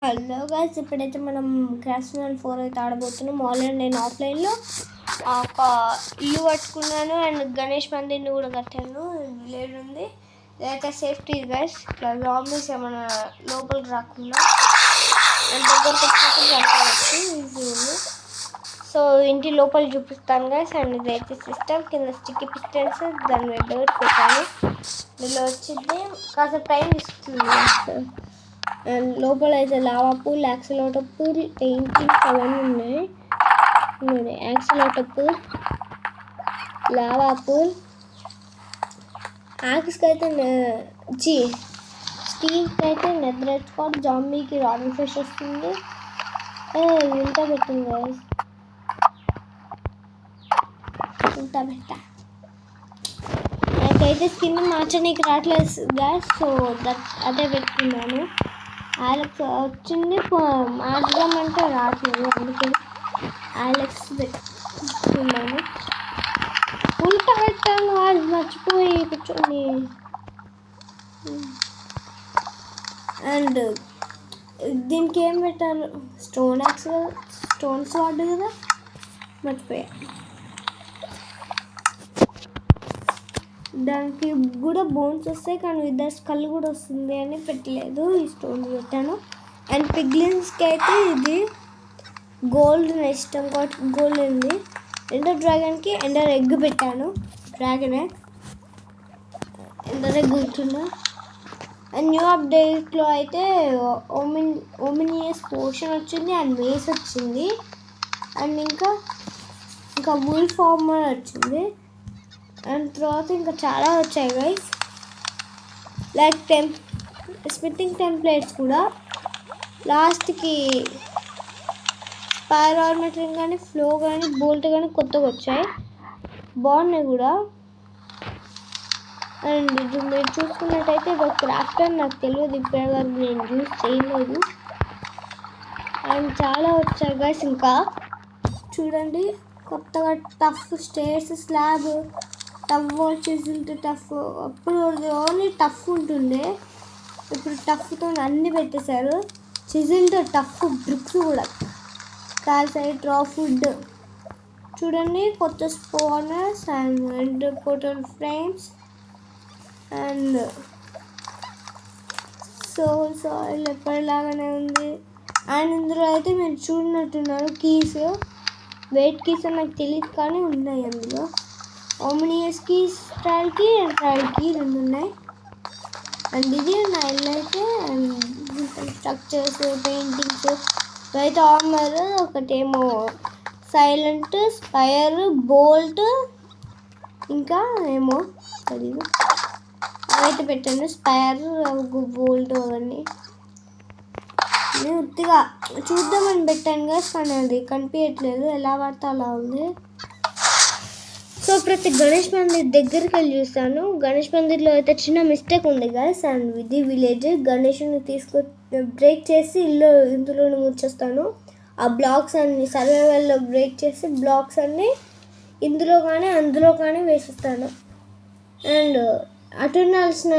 Hello guys, ఇప్పుడైతే మనం crash 4 అయితే ఆడబోతున్నాం. ఆల్రెడీ నేను ఆఫ్లైన్లో ఒక ఇల్లు కట్టుకున్నాను అండ్ గణేష్ మందిర్ని కూడా కట్టాను. విలేజ్ ఉంది, ఇదైతే సేఫ్టీ గైస్. ఇట్లా జాంబీస్ ఏమైనా లోపలికి రాకుండా అండ్ దగ్గరకు వచ్చినప్పుడు చంపవచ్చు, ఈజీ ఉంది. సో ఇంటి లోపల చూపిస్తాను గైస్. అండ్ ఇదైతే సిస్టమ్ కింద స్టిక్కీ పిస్టన్స్, దాని మీద డోర్ పెట్టాను. దీనిలో వచ్చింది కాసేపు టైం ఇస్తుంది. అండ్ లోపల అయితే lava pool, accelerator pool, paintings అవన్నీ ఉన్నాయి. యాక్సిలేటర్ లావా పూల్, యాక్స్కి అయితే స్టీవ్కి అయితే నెదరైట్ స్పాట్, జాంబీకి రాడన్ ఫిష్ వస్తుంది. ఇంత పెట్టింది గైస్, ఇంత పెట్టా. నాకైతే స్కిన్ మార్చడానికి రావట్లేదు గ్యాస్, సో అదే పెట్టుకున్నాను. ఆలెక్స్ వచ్చింది, మార్చదామంటే రావట్లేదు, అందుకే ఆలెక్స్ పెట్టుకున్నాను. ఉల్టా పెట్టాను అది మర్చిపోయి కూర్చొని. అండ్ దీనికి ఏం పెట్టాను, స్టోన్ యాక్స్, స్టోన్స్ వాడు కదా, మర్చిపోయా. దానికి కూడా బోన్స్ వస్తాయి కానీ ఇద్దరు స్కల్ కూడా వస్తుంది అని పెట్టలేదు, ఈ స్టోన్ పెట్టాను. అండ్ పిగ్లిన్స్కి అయితే ఇది గోల్డ్ ఇష్టం కాబట్టి గోల్డ్ ఉంది. ఎండర్ డ్రాగన్కి ఎండర్ ఎగ్ పెట్టాను, డ్రాగన్ ఎగ్, ఎండర్ ఎగ్ ఉంటుందా. అండ్ న్యూ అప్డేట్లో అయితే ఓమినియస్ పోర్షన్ వచ్చింది అండ్ మేస్ వచ్చింది. అండ్ ఇంకా వూల్ ఫార్మర్ వచ్చింది. అండ్ తర్వాత ఇంకా చాలా వచ్చాయి గైస్, లైక్ స్మితింగ్ టెంప్లెట్స్ కూడా. లాస్ట్కి స్పైర్ ఆర్మేటర్ కానీ, ఫ్లో కానీ, బోల్ట్ కానీ కొత్తగా వచ్చాయి, బాగున్నాయి కూడా. అండ్ ఇది మీరు చూసుకున్నట్టయితే ఇది క్రాఫ్ట్ అని నాకు తెలియదు, ఇప్పటి వరకు నేను యూజ్ చేయలేదు. అండ్ చాలా వచ్చాయి గైస్. ఇంకా చూడండి, కొత్తగా tuff stairs, slab, tuff wall, chiselled tuff. అప్పుడు ఓన్లీ టఫ్ ఉంటుండే, ఇప్పుడు టఫ్తో అన్నీ పెట్టేశారు. చిజిల్డ్ టఫ్ బ్రిక్స్ కూడా, కాల్సైట్, రా ఫుడ్. చూడండి కొత్త spawners and portal frames and soul soil ఎప్పటిలాగానే ఉంది. అండ్ ఇందులో అయితే మీరు చూడనట్టున్నారు కీస్, వెయిట్ కీస్ నాకు తెలియదు కానీ ఉన్నాయి అందులో. ఓమినియస్ కీస్ ట్రయల్కి అండ్ ట్రయల్కి 2 ఉన్నాయి. అండ్ ఇది నా ఇల్లు అయితే. అండ్ స్ట్రక్చర్స్, పెయింటింగ్స్, అయితే ఆర్మర్, ఒకటేమో సైలెంట్, స్పైర్, బోల్ట్, ఇంకా ఏమో తెలీదు, అవైతే పెట్టాను. స్పైర్, బోల్ట్ అవన్నీ నేను ఉత్తిగా చూద్దామని పెట్టాను గైస్, కానీ అది కనిపించట్లేదు, ఎలా పడితే అలా ఉంది. సో ప్రతి గణేష్ మందిర్ దగ్గరికి వెళ్ళి చూస్తాను. గణేష్ మందిర్లో అయితే చిన్న మిస్టేక్ ఉంది గైస్. అండ్ ఇది విలేజ్, గణేష్ని బ్రేక్ చేసి ఇందులోనే ముచ్చేస్తాను. ఆ బ్లాక్స్ అన్ని సర్వైవల్లో బ్రేక్ చేసి బ్లాక్స్ అన్నీ ఇందులో కానీ అందులో కానీ వేసిస్తాను. అండ్ అటు ఉండాల్సిన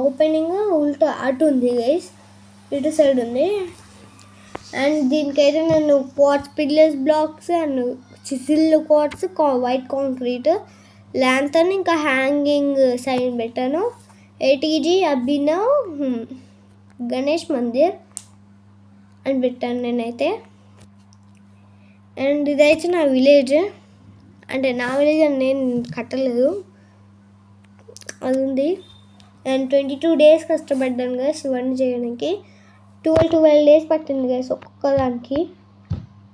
ఓపెనింగ్ ఉల్టా అటు ఉంది గైస్, ఇటు సైడ్ ఉంది. అండ్ దీనికైతే నేను quartz pillars blocks and chisel quartz, white concrete, lantern, ఇంకా హ్యాంగింగ్ సైన్ పెట్టాను. ఏటీజీ అభినవ్ గణేష్ మందిర్ అని పెట్టాను నేనైతే. అండ్ ఇదైతే నా విలేజ్, అంటే నా విలేజ్ అని నేను కట్టలేదు, అది ఉంది. అండ్ 22 days కష్టపడ్డాను గైస్ ఇవన్నీ చేయడానికి. 12 days పట్టింది గైస్ ఒక్కొక్క దానికి.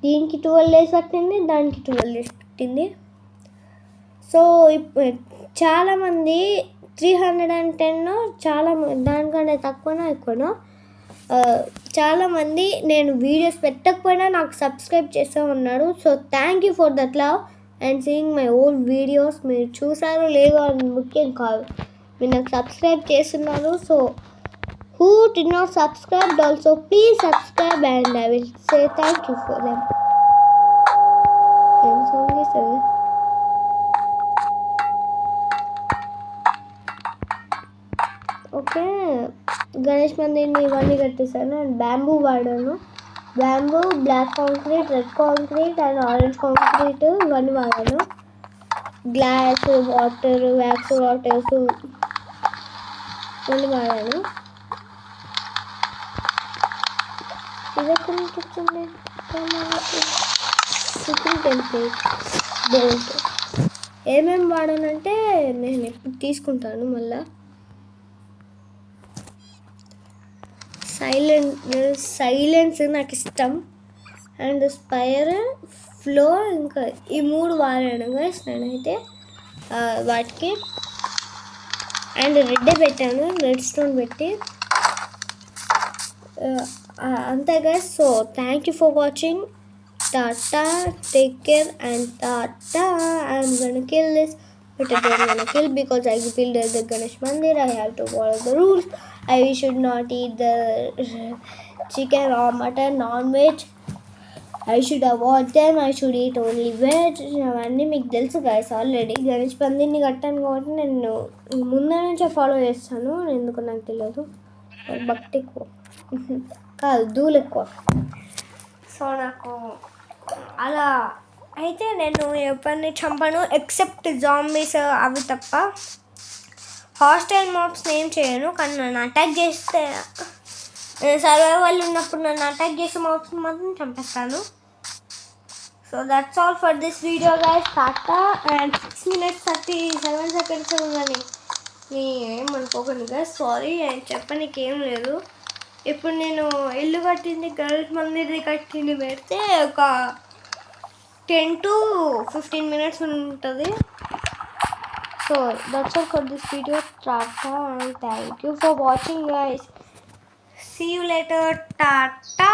దీనికి 12 days పట్టింది, దానికి 12 days పట్టింది. సో చాలామంది 310 చాలా, దానికంటే తక్కువనో ఎక్కువనో, చాలామంది నేను వీడియోస్ పెట్టకపోయినా నాకు సబ్స్క్రైబ్ చేస్తూ ఉన్నారు. So thank you for that love and seeing my old videos. మీరు చూసారో లేదో అని ముఖ్యం కాదు, మీరు నాకు సబ్స్క్రైబ్ చేస్తున్నారు. So who did not subscribe also please subscribe and I will say thank you for them. Okay, Ganesh మందిర్ని ఇవన్నీ కట్టేసాను. అండ్ బ్యాంబూ వాడాను. Bamboo, black concrete, red concrete and orange concrete ఇవన్నీ వాడాను. గ్లాస్, వాటర్, వ్యాక్స్ వాటర్స్ ఇవన్నీ వాడాను. ఇది ఎక్కడి నుంచి వచ్చింది? Cooking template bolt. ఏమేమి వాడానంటే నేను ఎప్పుడు తీసుకుంటాను మళ్ళా. సైలెన్స్ నాకు ఇష్టం. అండ్ స్పైర్, ఫ్లో, ఇంకా ఈ 3 వాడాను గైస్ నేనైతే వాటికి. అండ్ రెడ్డే పెట్టాను, రెడ్ స్టోన్ పెట్టి. అంతే guys. So thank you for watching. Tata, take care and Tata. I'm gonna kill this, but I don't wanna kill because I built the Ganesh Mandir. I have to follow the rules. I should not eat the chicken or mutton, non-veg. I should avoid them. I should eat only veg. అవన్నీ మీకు తెలుసు guys already. Ganesh పందిర్ని కట్టాను కాబట్టి నేను ముందు నుంచే follow చేస్తాను. ఎందుకు నాకు తెలియదు, భక్తి ఎక్కువ కాదు, ధూళి ఎక్కువ. సో నాకు అలా అయితే నేను ఎవరిని చంపను ఎక్సెప్ట్ జాంబీస్ అవి తప్ప. హాస్టల్ మాబ్స్ని ఏం చేయను, కానీ నన్ను అటాక్ చేస్తే సర్వైవల్ ఉన్నప్పుడు నన్ను అటాక్ చేసే మాబ్స్ని మాత్రం చంపేస్తాను. So that's all for this video guys. Tata. And 6 minutes 37 seconds ఉందని ఏమనుకోకండి గైస్, సారీ. చెప్పనీకి ఏం లేదు. ఇప్పుడు నేను ఇల్లు కట్టింది గణేష్ మందిర్ది కట్టింది పెడితే ఒక 10 to 15 minutes ఉంటుంది. So that's all for this video. టాటా and thank you for watching guys. See you later. Tata.